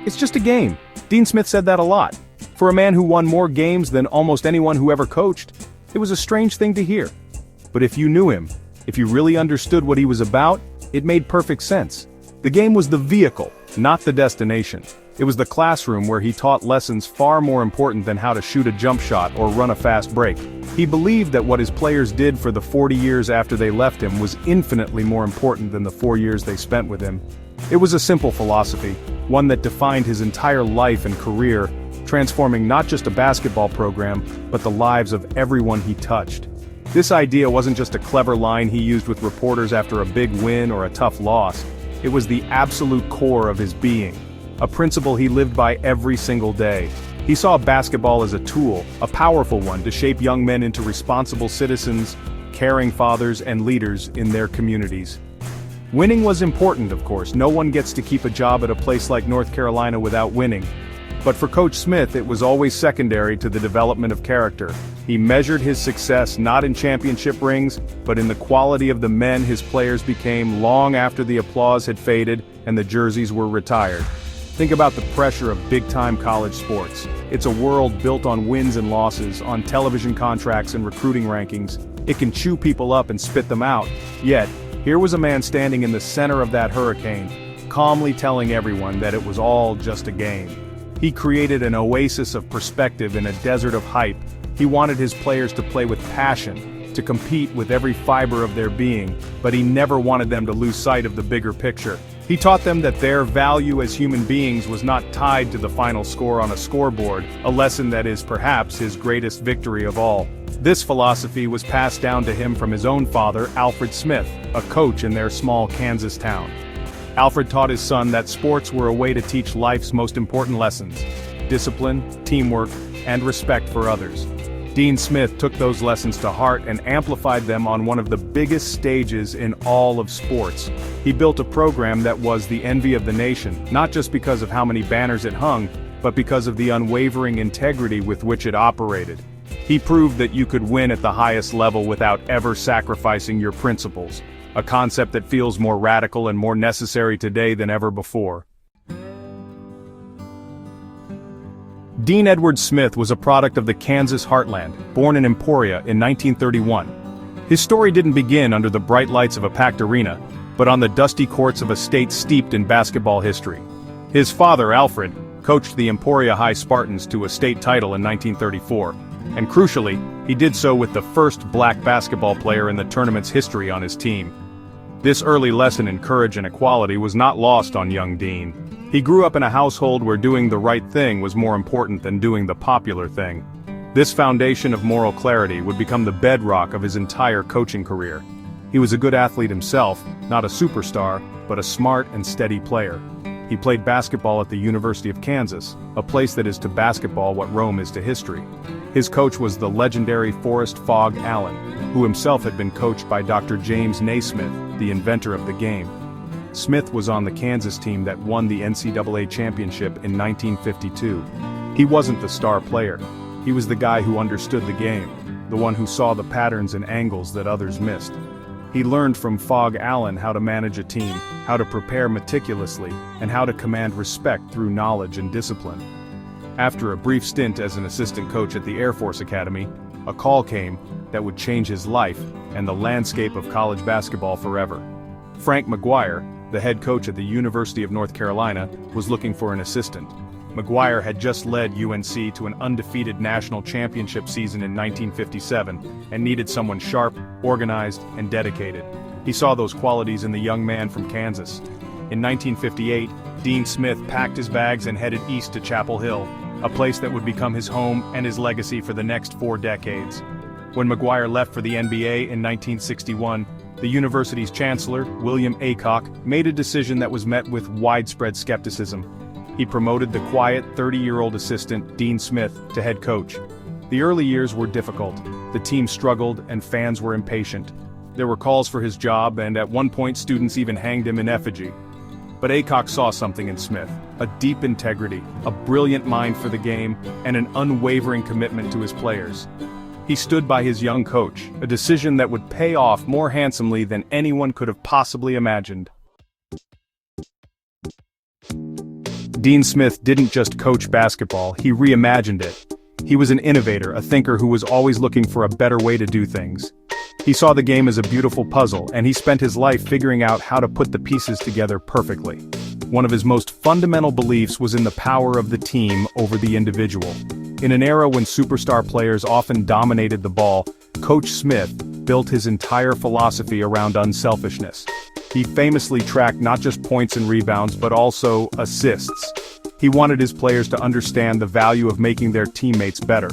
It's just a game. Dean Smith said that a lot. For a man who won more games than almost anyone who ever coached, it was a strange thing to hear. But if you knew him, if you really understood what he was about, it made perfect sense. The game was the vehicle, not the destination. It was the classroom where he taught lessons far more important than how to shoot a jump shot or run a fast break. He believed that what his players did for the 40 years after they left him was infinitely more important than the 4 years they spent with him. It was a simple philosophy, one that defined his entire life and career, transforming not just a basketball program, but the lives of everyone he touched. This idea wasn't just a clever line he used with reporters after a big win or a tough loss. It was the absolute core of his being, a principle he lived by every single day. He saw basketball as a tool, a powerful one to shape young men into responsible citizens, caring fathers and leaders in their communities. Winning was important, of course. No one gets to keep a job at a place like North Carolina without winning. But for Coach Smith, it was always secondary to the development of character. He measured his success not in championship rings, but in the quality of the men his players became long after the applause had faded and the jerseys were retired. Think about the pressure of big-time college sports. It's a world built on wins and losses, on television contracts and recruiting rankings. It can chew people up and spit them out. Yet, here was a man standing in the center of that hurricane, calmly telling everyone that it was all just a game. He created an oasis of perspective in a desert of hype. He wanted his players to play with passion, to compete with every fiber of their being, but he never wanted them to lose sight of the bigger picture. He taught them that their value as human beings was not tied to the final score on a scoreboard, a lesson that is perhaps his greatest victory of all. This philosophy was passed down to him from his own father, Alfred Smith, a coach in their small Kansas town. Alfred taught his son that sports were a way to teach life's most important lessons: discipline, teamwork, and respect for others. Dean Smith took those lessons to heart and amplified them on one of the biggest stages in all of sports. He built a program that was the envy of the nation, not just because of how many banners it hung, but because of the unwavering integrity with which it operated. He proved that you could win at the highest level without ever sacrificing your principles, a concept that feels more radical and more necessary today than ever before. Dean Edward Smith was a product of the Kansas heartland, born in Emporia in 1931. His story didn't begin under the bright lights of a packed arena, but on the dusty courts of a state steeped in basketball history. His father, Alfred, coached the Emporia High Spartans to a state title in 1934, and crucially, he did so with the first black basketball player in the tournament's history on his team. This early lesson in courage and equality was not lost on young Dean. He grew up in a household where doing the right thing was more important than doing the popular thing. This foundation of moral clarity would become the bedrock of his entire coaching career. He was a good athlete himself, not a superstar, but a smart and steady player. He played basketball at the University of Kansas, a place that is to basketball what Rome is to history. His coach was the legendary Forrest "Phog" Allen, who himself had been coached by Dr. James Naismith, the inventor of the game. Smith was on the Kansas team that won the NCAA championship in 1952. He wasn't the star player. He was the guy who understood the game, the one who saw the patterns and angles that others missed. He learned from Phog Allen how to manage a team, how to prepare meticulously, and how to command respect through knowledge and discipline. After a brief stint as an assistant coach at the Air Force Academy, a call came that would change his life and the landscape of college basketball forever. Frank McGuire, the head coach at the University of North Carolina, was looking for an assistant. McGuire had just led UNC to an undefeated national championship season in 1957 and needed someone sharp, organized, and dedicated. He saw those qualities in the young man from Kansas. In 1958, Dean Smith packed his bags and headed east to Chapel Hill, a place that would become his home and his legacy for the next 4 decades. When McGuire left for the NBA in 1961, the university's chancellor, William Aycock, made a decision that was met with widespread skepticism. He promoted the quiet 30-year-old assistant, Dean Smith, to head coach. The early years were difficult. The team struggled and fans were impatient. There were calls for his job, and at one point students even hanged him in effigy. But Aycock saw something in Smith, a deep integrity, a brilliant mind for the game, and an unwavering commitment to his players. He stood by his young coach, a decision that would pay off more handsomely than anyone could have possibly imagined. Dean Smith didn't just coach basketball, he reimagined it. He was an innovator, a thinker who was always looking for a better way to do things. He saw the game as a beautiful puzzle, and he spent his life figuring out how to put the pieces together perfectly. One of his most fundamental beliefs was in the power of the team over the individual. In an era when superstar players often dominated the ball, Coach Smith built his entire philosophy around unselfishness. He famously tracked not just points and rebounds but also assists. He wanted his players to understand the value of making their teammates better.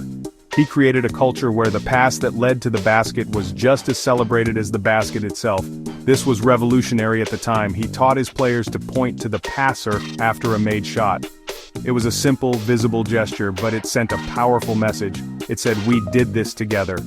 He created a culture where the pass that led to the basket was just as celebrated as the basket itself. This was revolutionary at the time. He taught his players to point to the passer after a made shot. It was a simple, visible gesture, but it sent a powerful message. It said, "We did this together."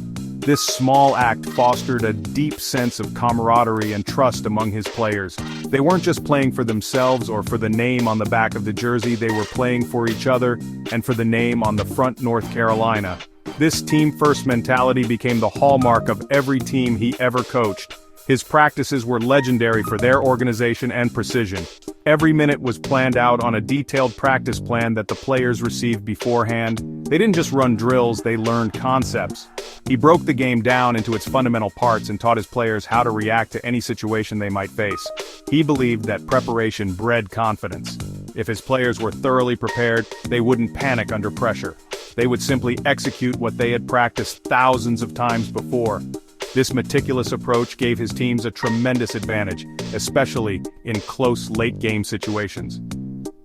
This small act fostered a deep sense of camaraderie and trust among his players. They weren't just playing for themselves or for the name on the back of the jersey, they were playing for each other and for the name on the front North Carolina. This team-first mentality became the hallmark of every team he ever coached. His practices were legendary for their organization and precision. Every minute was planned out on a detailed practice plan that the players received beforehand. They didn't just run drills, they learned concepts. He broke the game down into its fundamental parts and taught his players how to react to any situation they might face. He believed that preparation bred confidence. If his players were thoroughly prepared, they wouldn't panic under pressure. They would simply execute what they had practiced thousands of times before. This meticulous approach gave his teams a tremendous advantage, especially in close late-game situations.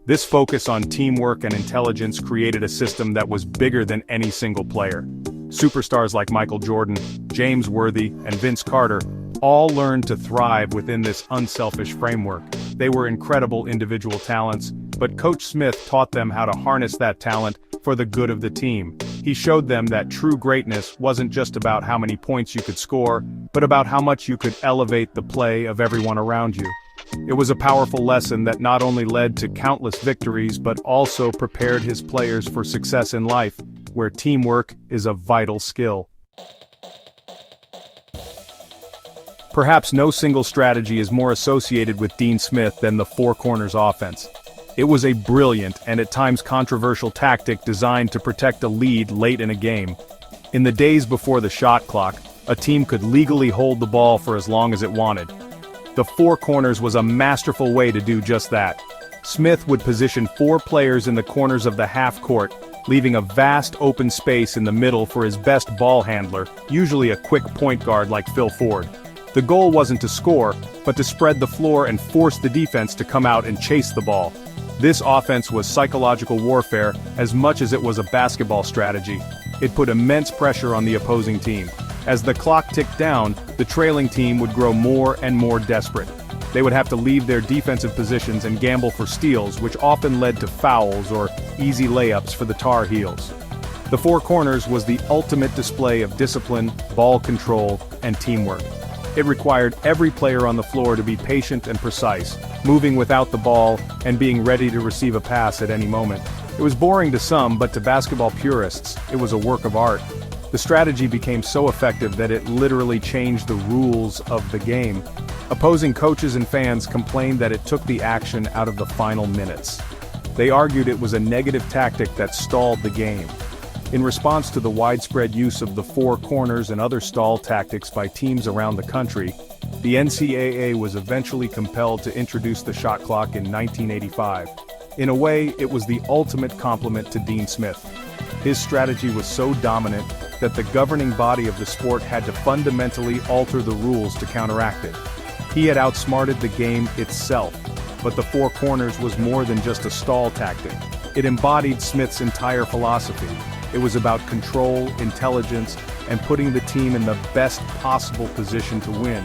This focus on teamwork and intelligence created a system that was bigger than any single player. Superstars like Michael Jordan, James Worthy, and Vince Carter all learned to thrive within this unselfish framework. They were incredible individual talents, but Coach Smith taught them how to harness that talent for the good of the team. He showed them that true greatness wasn't just about how many points you could score, but about how much you could elevate the play of everyone around you. It was a powerful lesson that not only led to countless victories but also prepared his players for success in life, where teamwork is a vital skill. Perhaps no single strategy is more associated with Dean Smith than the four corners offense. It was a brilliant and at times controversial tactic designed to protect a lead late in a game. In the days before the shot clock, a team could legally hold the ball for as long as it wanted. The four corners was a masterful way to do just that. Smith would position four players in the corners of the half court, leaving a vast open space in the middle for his best ball handler, usually a quick point guard like Phil Ford. The goal wasn't to score, but to spread the floor and force the defense to come out and chase the ball. This offense was psychological warfare as much as it was a basketball strategy. It put immense pressure on the opposing team. As the clock ticked down, the trailing team would grow more and more desperate. They would have to leave their defensive positions and gamble for steals, which often led to fouls or easy layups for the Tar Heels. The four corners was the ultimate display of discipline, ball control, and teamwork. It required every player on the floor to be patient and precise, moving without the ball and being ready to receive a pass at any moment. It was boring to some, but to basketball purists, it was a work of art. The strategy became so effective that it literally changed the rules of the game. Opposing coaches and fans complained that it took the action out of the final minutes. They argued it was a negative tactic that stalled the game. In response to the widespread use of the four corners and other stall tactics by teams around the country, the NCAA was eventually compelled to introduce the shot clock in 1985. In a way, it was the ultimate compliment to Dean Smith. His strategy was so dominant that the governing body of the sport had to fundamentally alter the rules to counteract it. He had outsmarted the game itself, but the four corners was more than just a stall tactic. It embodied Smith's entire philosophy. It was about control, intelligence, and putting the team in the best possible position to win.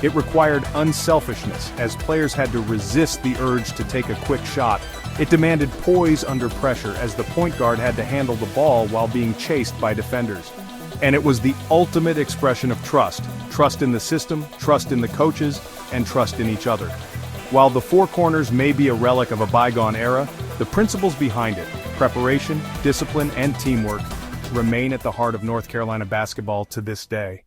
It required unselfishness, as players had to resist the urge to take a quick shot. It demanded poise under pressure, as the point guard had to handle the ball while being chased by defenders. And it was the ultimate expression of trust. Trust in the system, trust in the coaches, and trust in each other. While the four corners may be a relic of a bygone era, the principles behind it, preparation, discipline, and teamwork, remain at the heart of North Carolina basketball to this day.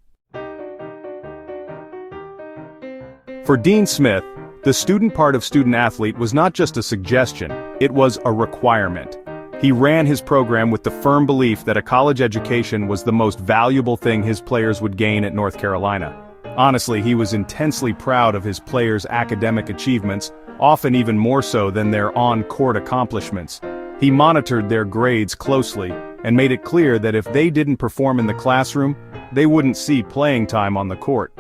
For Dean Smith, the student part of student athlete was not just a suggestion, It was a requirement. He ran his program with the firm belief that a college education was the most valuable thing his players would gain at North Carolina. Honestly, he was intensely proud of his players' academic achievements, often even more so than their on-court accomplishments. He monitored their grades closely, and made it clear that if they didn't perform in the classroom, they wouldn't see playing time on the court.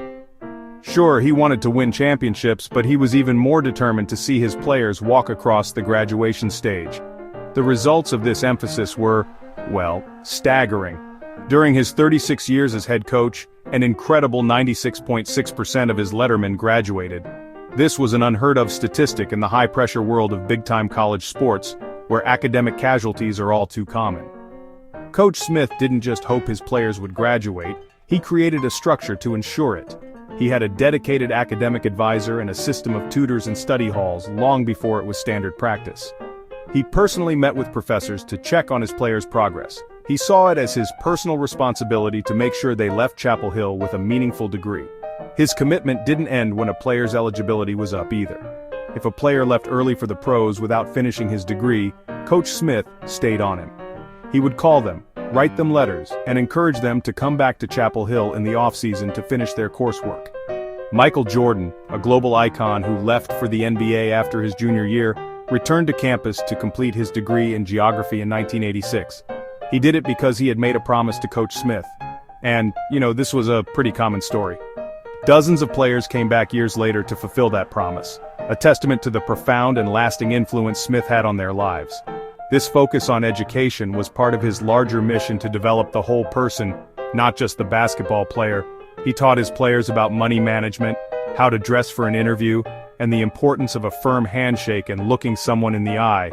Sure, he wanted to win championships, but he was even more determined to see his players walk across the graduation stage. The results of this emphasis were, well, staggering. During his 36 years as head coach, an incredible 96.6% of his lettermen graduated. This was an unheard-of statistic in the high-pressure world of big-time college sports, where academic casualties are all too common. Coach Smith didn't just hope his players would graduate, he created a structure to ensure it. He had a dedicated academic advisor and a system of tutors and study halls long before it was standard practice. He personally met with professors to check on his players' progress. He saw it as his personal responsibility to make sure they left Chapel Hill with a meaningful degree. His commitment didn't end when a player's eligibility was up either. If a player left early for the pros without finishing his degree, Coach Smith stayed on him. He would call them, write them letters, and encourage them to come back to Chapel Hill in the off-season to finish their coursework. Michael Jordan, a global icon who left for the NBA after his junior year, returned to campus to complete his degree in geography in 1986. He did it because he had made a promise to Coach Smith. And, this was a pretty common story. Dozens of players came back years later to fulfill that promise, a testament to the profound and lasting influence Smith had on their lives. This focus on education was part of his larger mission to develop the whole person, not just the basketball player. He taught his players about money management, how to dress for an interview, and the importance of a firm handshake and looking someone in the eye.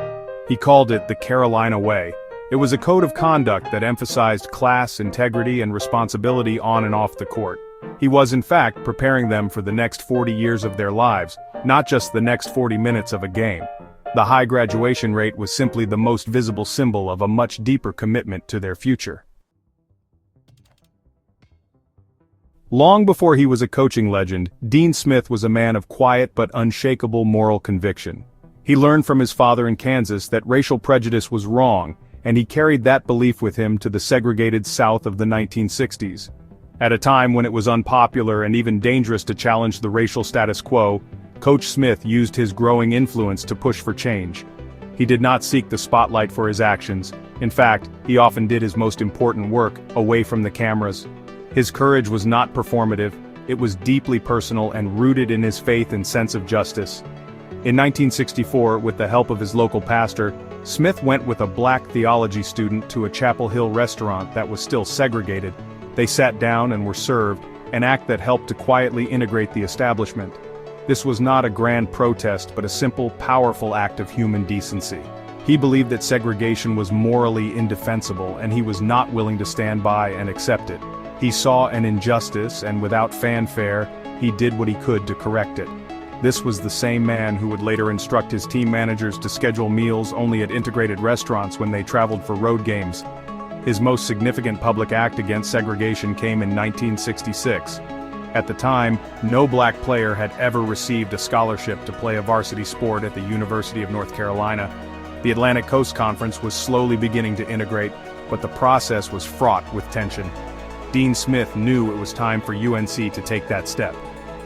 He called it the Carolina Way. It was a code of conduct that emphasized class, integrity, and responsibility on and off the court. He was, in fact, preparing them for the next 40 years of their lives, not just the next 40 minutes of a game. The high graduation rate was simply the most visible symbol of a much deeper commitment to their future. Long before he was a coaching legend, Dean Smith was a man of quiet but unshakable moral conviction. He learned from his father in Kansas that racial prejudice was wrong, and he carried that belief with him to the segregated South of the 1960s. At a time when it was unpopular and even dangerous to challenge the racial status quo, Coach Smith used his growing influence to push for change. He did not seek the spotlight for his actions. In fact, he often did his most important work away from the cameras. His courage was not performative, it was deeply personal and rooted in his faith and sense of justice. In 1964, with the help of his local pastor, Smith went with a black theology student to a Chapel Hill restaurant that was still segregated. They sat down and were served, an act that helped to quietly integrate the establishment. This was not a grand protest but a simple, powerful act of human decency. He believed that segregation was morally indefensible and he was not willing to stand by and accept it. He saw an injustice and without fanfare, he did what he could to correct it. This was the same man who would later instruct his team managers to schedule meals only at integrated restaurants when they traveled for road games. His most significant public act against segregation came in 1966. At the time, no black player had ever received a scholarship to play a varsity sport at the University of North Carolina. The Atlantic Coast Conference was slowly beginning to integrate, but the process was fraught with tension. Dean Smith knew it was time for UNC to take that step.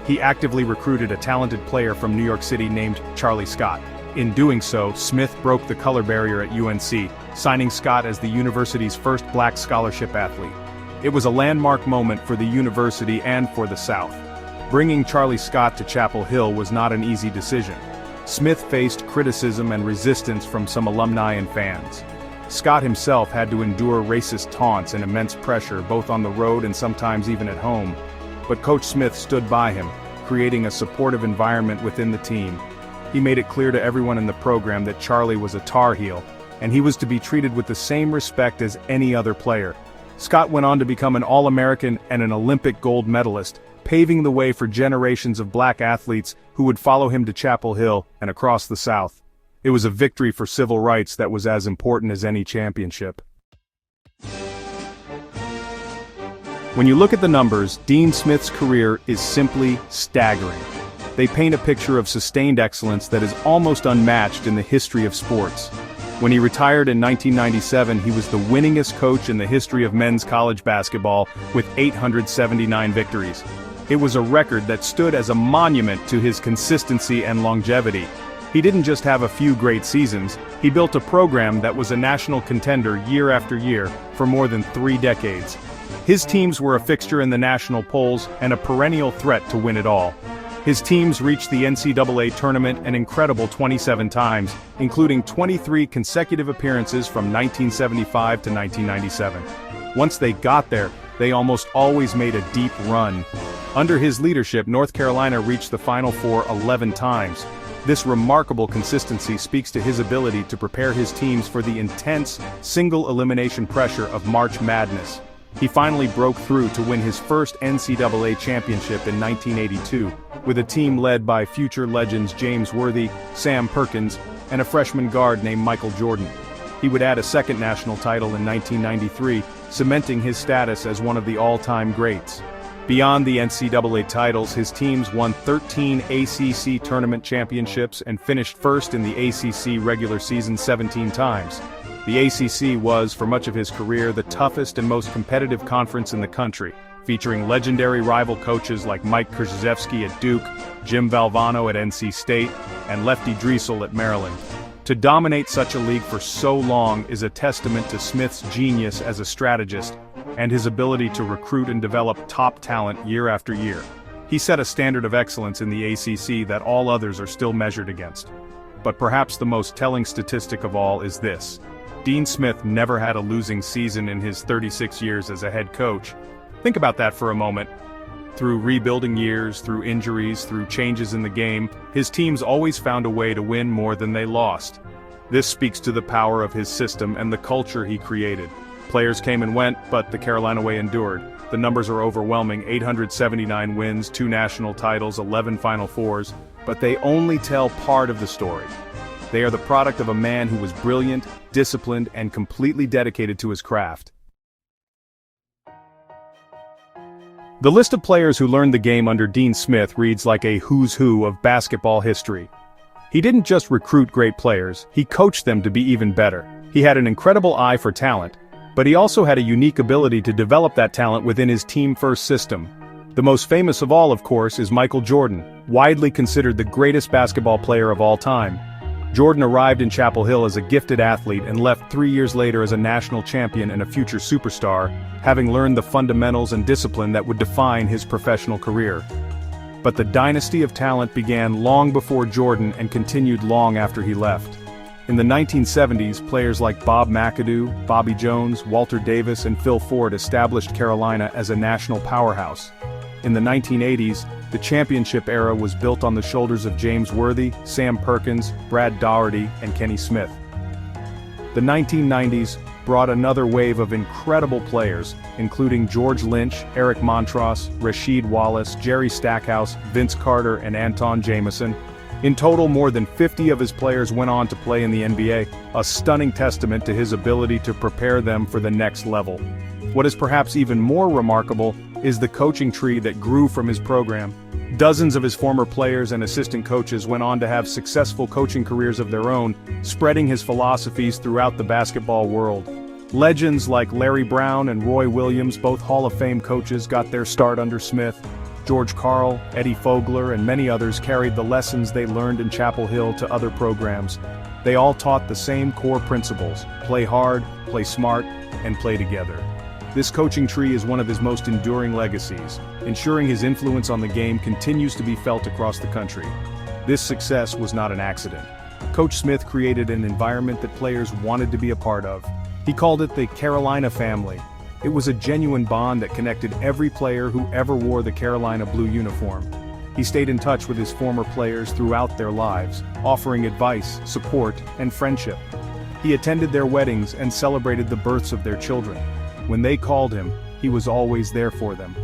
He actively recruited a talented player from New York City named Charlie Scott. In doing so, Smith broke the color barrier at UNC, signing Scott as the university's first black scholarship athlete. It was a landmark moment for the university and for the South. Bringing Charlie Scott to Chapel Hill was not an easy decision. Smith faced criticism and resistance from some alumni and fans. Scott himself had to endure racist taunts and immense pressure both on the road and sometimes even at home. But Coach Smith stood by him, creating a supportive environment within the team. He made it clear to everyone in the program that Charlie was a Tar Heel, and he was to be treated with the same respect as any other player. Scott went on to become an All-American and an Olympic gold medalist, paving the way for generations of black athletes who would follow him to Chapel Hill and across the South. It was a victory for civil rights that was as important as any championship. When you look at the numbers, Dean Smith's career is simply staggering. They paint a picture of sustained excellence that is almost unmatched in the history of sports. When he retired in 1997, he was the winningest coach in the history of men's college basketball with 879 victories. It was a record that stood as a monument to his consistency and longevity. He didn't just have a few great seasons, he built a program that was a national contender year after year for more than 3 decades. His teams were a fixture in the national polls and a perennial threat to win it all. His teams reached the NCAA tournament an incredible 27 times, including 23 consecutive appearances from 1975 to 1997. Once they got there, they almost always made a deep run. Under his leadership, North Carolina reached the Final Four 11 times. This remarkable consistency speaks to his ability to prepare his teams for the intense, single-elimination pressure of March Madness. He finally broke through to win his first NCAA championship in 1982, with a team led by future legends James Worthy, Sam Perkins, and a freshman guard named Michael Jordan. He would add a second national title in 1993, cementing his status as one of the all-time greats. Beyond the NCAA titles, his teams won 13 ACC tournament championships and finished first in the ACC regular season 17 times. The ACC was, for much of his career, the toughest and most competitive conference in the country, featuring legendary rival coaches like Mike Krzyzewski at Duke, Jim Valvano at NC State, and Lefty Driesel at Maryland. To dominate such a league for so long is a testament to Smith's genius as a strategist and his ability to recruit and develop top talent year after year. He set a standard of excellence in the ACC that all others are still measured against. But perhaps the most telling statistic of all is this: Dean Smith never had a losing season in his 36 years as a head coach. Think about that for a moment. Through rebuilding years, through injuries, through changes in the game, his teams always found a way to win more than they lost. This speaks to the power of his system and the culture he created. Players came and went, but the Carolina way endured. The numbers are overwhelming: 879 wins, 2 national titles, 11 Final Fours, but they only tell part of the story. They are the product of a man who was brilliant, disciplined, and completely dedicated to his craft. The list of players who learned the game under Dean Smith reads like a who's who of basketball history. He didn't just recruit great players, he coached them to be even better. He had an incredible eye for talent, but he also had a unique ability to develop that talent within his team-first system. The most famous of all, of course, is Michael Jordan, widely considered the greatest basketball player of all time. Jordan arrived in Chapel Hill as a gifted athlete and left 3 years later as a national champion and a future superstar, having learned the fundamentals and discipline that would define his professional career. But the dynasty of talent began long before Jordan and continued long after he left. In the 1970s, players like Bob McAdoo, Bobby Jones, Walter Davis, and Phil Ford established Carolina as a national powerhouse. In the 1980s, the championship era was built on the shoulders of James Worthy, Sam Perkins, Brad Daugherty, and Kenny Smith. The 1990s brought another wave of incredible players, including George Lynch, Eric Montross, Rasheed Wallace, Jerry Stackhouse, Vince Carter, and Anton Jameson. In total, more than 50 of his players went on to play in the NBA, a stunning testament to his ability to prepare them for the next level. What is perhaps even more remarkable is the coaching tree that grew from his program. Dozens of his former players and assistant coaches went on to have successful coaching careers of their own, spreading his philosophies throughout the basketball world. Legends like Larry Brown and Roy Williams, both Hall of Fame coaches, got their start under Smith. George Karl, Eddie Fogler, and many others carried the lessons they learned in Chapel Hill to other programs. They all taught the same core principles: play hard, play smart, and play together. This coaching tree is one of his most enduring legacies, ensuring his influence on the game continues to be felt across the country. This success was not an accident. Coach Smith created an environment that players wanted to be a part of. He called it the Carolina family. It was a genuine bond that connected every player who ever wore the Carolina blue uniform. He stayed in touch with his former players throughout their lives, offering advice, support, and friendship. He attended their weddings and celebrated the births of their children. When they called him, he was always there for them.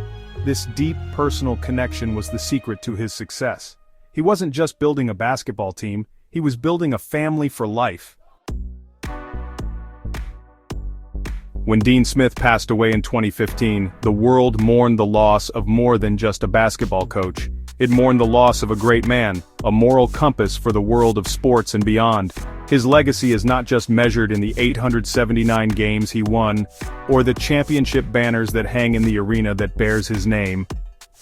This deep personal connection was the secret to his success. He wasn't just building a basketball team, he was building a family for life. When Dean Smith passed away in 2015, the world mourned the loss of more than just a basketball coach. It mourned the loss of a great man, a moral compass for the world of sports and beyond. His legacy is not just measured in the 879 games he won, or the championship banners that hang in the arena that bears his name.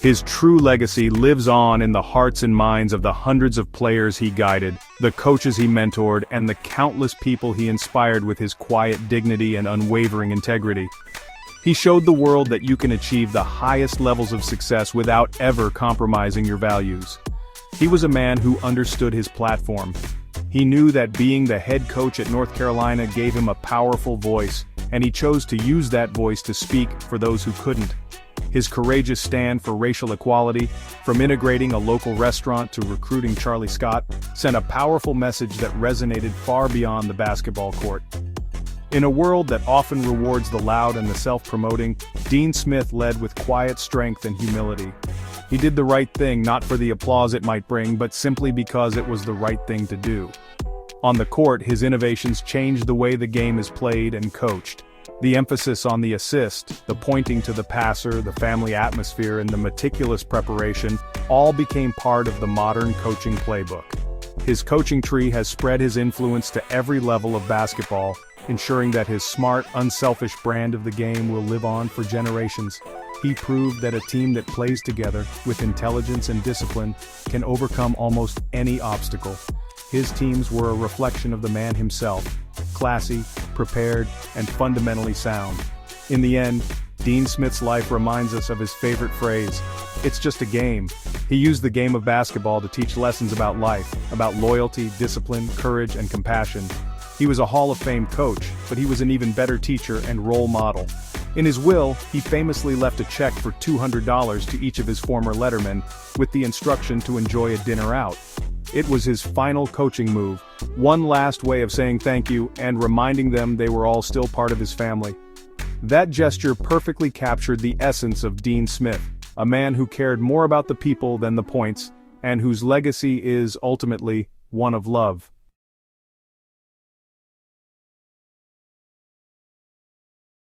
His true legacy lives on in the hearts and minds of the hundreds of players he guided, the coaches he mentored, and the countless people he inspired with his quiet dignity and unwavering integrity. He showed the world that you can achieve the highest levels of success without ever compromising your values. He was a man who understood his platform. He knew that being the head coach at North Carolina gave him a powerful voice, and he chose to use that voice to speak for those who couldn't. His courageous stand for racial equality, from integrating a local restaurant to recruiting Charlie Scott, sent a powerful message that resonated far beyond the basketball court. In a world that often rewards the loud and the self-promoting, Dean Smith led with quiet strength and humility. He did the right thing not for the applause it might bring, but simply because it was the right thing to do. On the court, his innovations changed the way the game is played and coached. The emphasis on the assist, the pointing to the passer, the family atmosphere, and the meticulous preparation all became part of the modern coaching playbook. His coaching tree has spread his influence to every level of basketball, ensuring that his smart, unselfish brand of the game will live on for generations. He proved that a team that plays together, with intelligence and discipline, can overcome almost any obstacle. His teams were a reflection of the man himself, classy, prepared, and fundamentally sound. In the end, Dean Smith's life reminds us of his favorite phrase, "It's just a game." He used the game of basketball to teach lessons about life, about loyalty, discipline, courage, and compassion. He was a Hall of Fame coach, but he was an even better teacher and role model. In his will, he famously left a check for $200 to each of his former lettermen, with the instruction to enjoy a dinner out. It was his final coaching move, one last way of saying thank you and reminding them they were all still part of his family. That gesture perfectly captured the essence of Dean Smith, a man who cared more about the people than the points, and whose legacy is ultimately one of love.